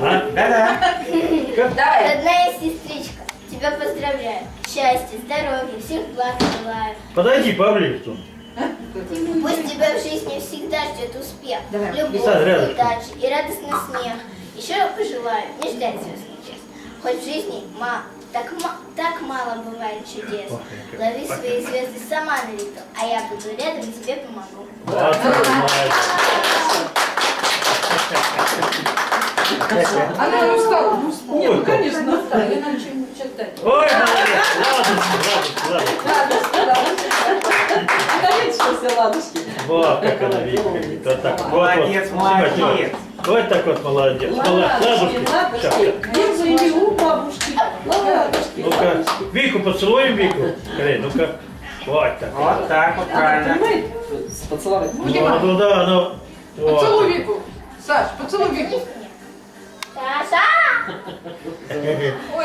А? Да-да. Давай. Родная сестричка, тебя поздравляю. Счастья, здоровья, всех благ желаю. Подойди поближе. Пусть тебя в жизни всегда ждет успех, Давай, любовь, Сань, рядышком. удачи и радостный смех. Еще я пожелаю не ждать звездный час. Хоть в жизни так мало бывает чудес. Ох, как Лови пока. свои звезды сама на лету, а я буду рядом и тебе помогу. Вот, молодец. Она не устала. Ой, Нет, ну, как. конечно, устала. Я нам что-нибудь читать. Ой, молодец. Ладушки. Она видит, что все ладушки. Вот как она видит. Вот так. Молодец, Вот. молодец. Вот так вот молодец. Ладушки, ладушки. Где были у бабушки? Ладушки, Ну-ка, ладушки. Вику поцелуем, Вику. Скорее, ну-ка. Вот так. Вот так вот, Надо правильно. понимать, поцеловать. Ну да, ну. Вот. Поцелуй Вику. Саш, поцелуй Вику. Саша! Ой,